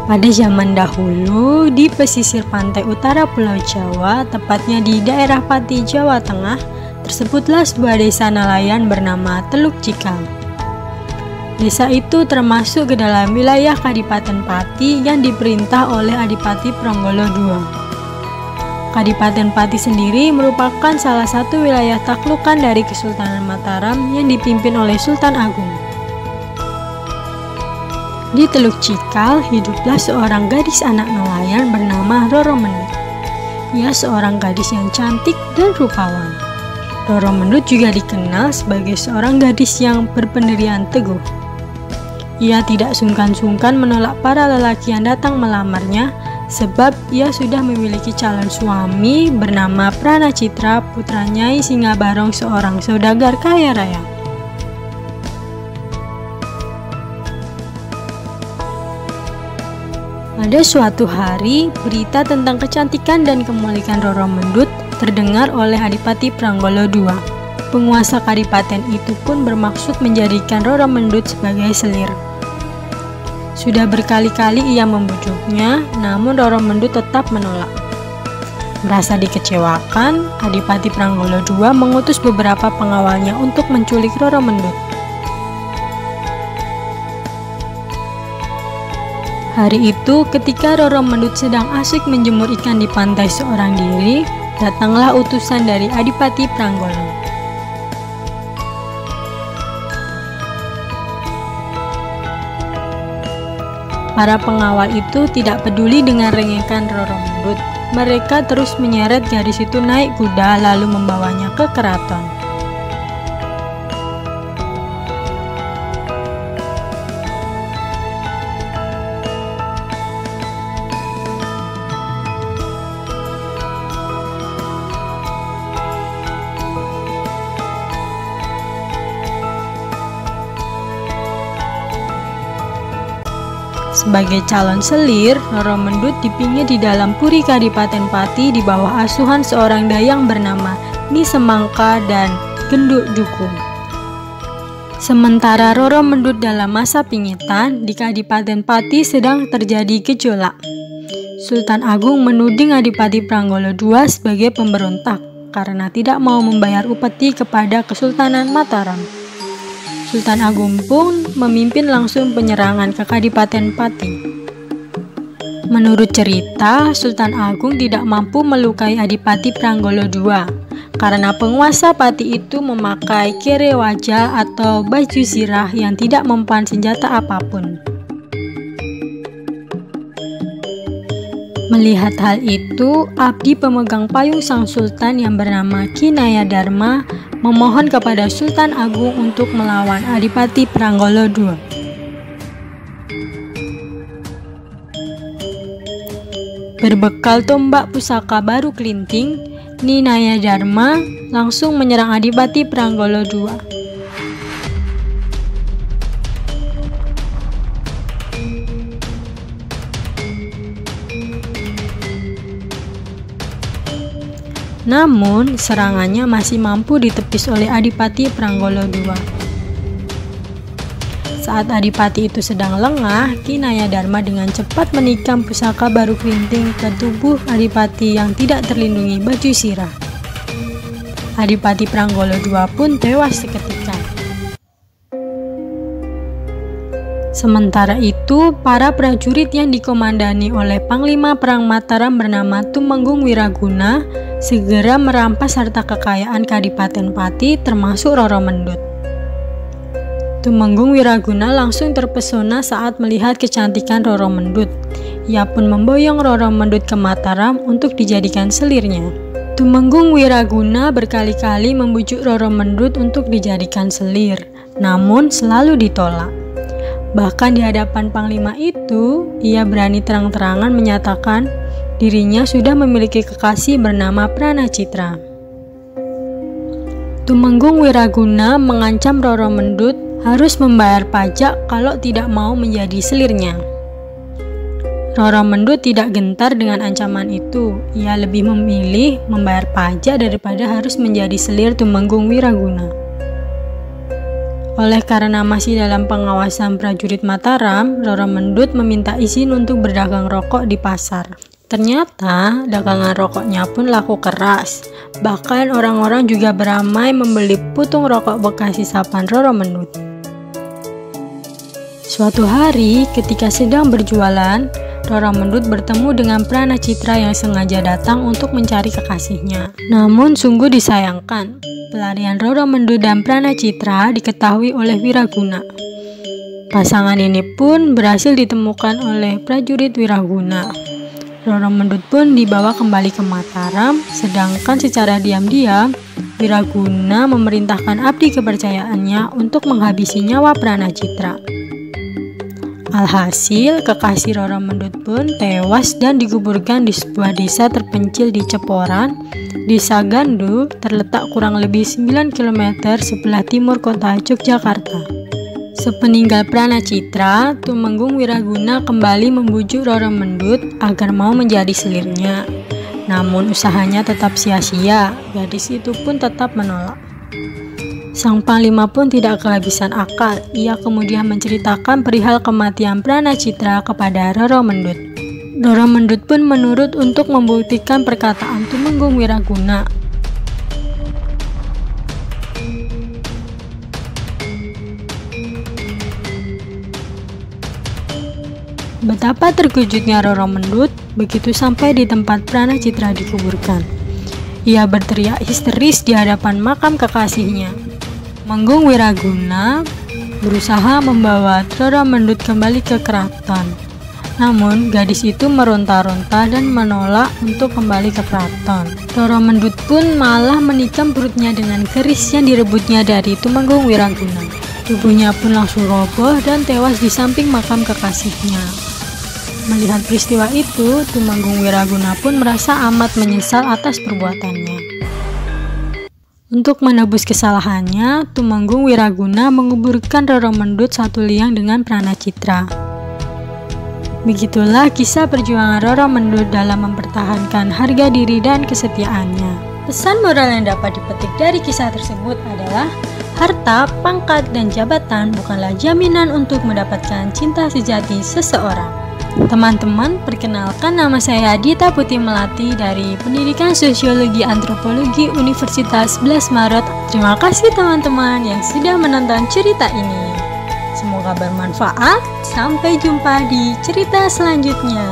Pada zaman dahulu, di pesisir pantai utara Pulau Jawa, tepatnya di daerah Pati, Jawa Tengah, tersebutlah sebuah desa nelayan bernama Teluk Cikal. Desa itu termasuk ke dalam wilayah Kadipaten Pati yang diperintah oleh Adipati Pranggala II. Kadipaten Pati sendiri merupakan salah satu wilayah taklukan dari Kesultanan Mataram yang dipimpin oleh Sultan Agung. Di Teluk Cikal hiduplah seorang gadis anak nelayan bernama Roro Mendut. Ia seorang gadis yang cantik dan rupawan. Roro Mendut juga dikenal sebagai seorang gadis yang berpendirian teguh. Ia tidak sungkan-sungkan menolak para lelaki yang datang melamarnya, sebab ia sudah memiliki calon suami bernama Pranacitra, putra Nyai Singabarong, seorang saudagar kaya raya. Pada suatu hari, berita tentang kecantikan dan kemuliaan Roro Mendut terdengar oleh Adipati Pranggala II. Penguasa kadipaten itu pun bermaksud menjadikan Roro Mendut sebagai selir. Sudah berkali-kali ia membujuknya, namun Roro Mendut tetap menolak. Merasa dikecewakan, Adipati Pranggala II mengutus beberapa pengawalnya untuk menculik Roro Mendut. Hari itu, ketika Roro Mendut sedang asyik menjemur ikan di pantai seorang diri, datanglah utusan dari Adipati Pranggala. Para pengawal itu tidak peduli dengan rengekan Roro Mendut. Mereka terus menyeret gadis itu naik kuda lalu membawanya ke keraton. Sebagai calon selir, Roro Mendut dipingit di dalam puri Kadipaten Pati di bawah asuhan seorang dayang bernama Ni Semangka dan Genduk Juku. Sementara Roro Mendut dalam masa pingitan, di Kadipaten Pati sedang terjadi gejolak. Sultan Agung menuding Adipati Pranggala II sebagai pemberontak karena tidak mau membayar upeti kepada Kesultanan Mataram. Sultan Agung pun memimpin langsung penyerangan ke Kadipaten Pati. Menurut cerita, Sultan Agung tidak mampu melukai Adipati Pranggala II karena penguasa Pati itu memakai kere wajah atau baju zirah yang tidak mempan senjata apapun. Melihat hal itu, abdi pemegang payung sang sultan yang bernama Ki Nayadharma memohon kepada Sultan Agung untuk melawan Adipati Pranggala II. Berbekal tombak pusaka baru kelinting, Ni Nayadharma langsung menyerang Adipati Pranggala II. Namun, serangannya masih mampu ditepis oleh Adipati Pranggala II. Saat Adipati itu sedang lengah, Ki Nayadharma dengan cepat menikam pusaka baru kelinting ke tubuh Adipati yang tidak terlindungi baju sirah. Adipati Pranggala II pun tewas seketika. Sementara itu, para prajurit yang dikomandani oleh Panglima Perang Mataram bernama Tumenggung Wiraguna segera merampas harta kekayaan Kadipaten Pati termasuk Roro Mendut. Tumenggung Wiraguna langsung terpesona saat melihat kecantikan Roro Mendut. Ia pun memboyong Roro Mendut ke Mataram untuk dijadikan selirnya. Tumenggung Wiraguna berkali-kali membujuk Roro Mendut untuk dijadikan selir, namun selalu ditolak. Bahkan di hadapan Panglima itu, ia berani terang-terangan menyatakan dirinya sudah memiliki kekasih bernama Pranacitra. Tumenggung Wiraguna mengancam Roro Mendut harus membayar pajak kalau tidak mau menjadi selirnya. Roro Mendut tidak gentar dengan ancaman itu. Ia lebih memilih membayar pajak daripada harus menjadi selir Tumenggung Wiraguna. Oleh karena masih dalam pengawasan prajurit Mataram, Roro Mendut meminta izin untuk berdagang rokok di pasar. Ternyata dagangan rokoknya pun laku keras. Bahkan orang-orang juga beramai membeli putung rokok bekas sisapan Roro Mendut. Suatu hari ketika sedang berjualan, Roro Mendut bertemu dengan Pranacitra yang sengaja datang untuk mencari kekasihnya. Namun sungguh disayangkan, pelarian Roro Mendut dan Pranacitra diketahui oleh Wiraguna. Pasangan ini pun berhasil ditemukan oleh prajurit Wiraguna. Roro Mendut pun dibawa kembali ke Mataram, sedangkan secara diam-diam Wiraguna memerintahkan abdi kepercayaannya untuk menghabisi nyawa Pranacitra. Alhasil, kekasih Roro Mendut pun tewas dan dikuburkan di sebuah desa terpencil di Ceporan, Desa Gandu, terletak kurang lebih 9 km sebelah timur kota Yogyakarta. Sepeninggal Pranacitra, Tumenggung Wiraguna kembali membujuk Roro Mendut agar mau menjadi selirnya. Namun usahanya tetap sia-sia, gadis itu pun tetap menolak. Sang panglima pun tidak kehabisan akal. Ia kemudian menceritakan perihal kematian Pranacitra kepada Roro Mendut. Roro Mendut pun menurut untuk membuktikan perkataan Tumenggung Wiraguna. Betapa terkejutnya Roro Mendut begitu sampai di tempat Pranacitra dikuburkan. Ia berteriak histeris di hadapan makam kekasihnya. Tumenggung Wiraguna berusaha membawa Roro Mendut kembali ke keraton. Namun gadis itu meronta-ronta dan menolak untuk kembali ke keraton. Roro Mendut pun malah menikam perutnya dengan keris yang direbutnya dari Tumenggung Wiraguna. Tubuhnya pun langsung roboh dan tewas di samping makam kekasihnya. Melihat peristiwa itu, Tumenggung Wiraguna pun merasa amat menyesal atas perbuatannya. Untuk menebus kesalahannya, Tumenggung Wiraguna menguburkan Roro Mendut satu liang dengan Pranacitra. Begitulah kisah perjuangan Roro Mendut dalam mempertahankan harga diri dan kesetiaannya. Pesan moral yang dapat dipetik dari kisah tersebut adalah harta, pangkat, dan jabatan bukanlah jaminan untuk mendapatkan cinta sejati seseorang. Teman-teman, perkenalkan nama saya Dita Putih Melati dari Pendidikan Sosiologi Antropologi Universitas 11 Maret. Terima kasih teman-teman yang sudah menonton cerita ini. Semoga bermanfaat. Sampai jumpa di cerita selanjutnya.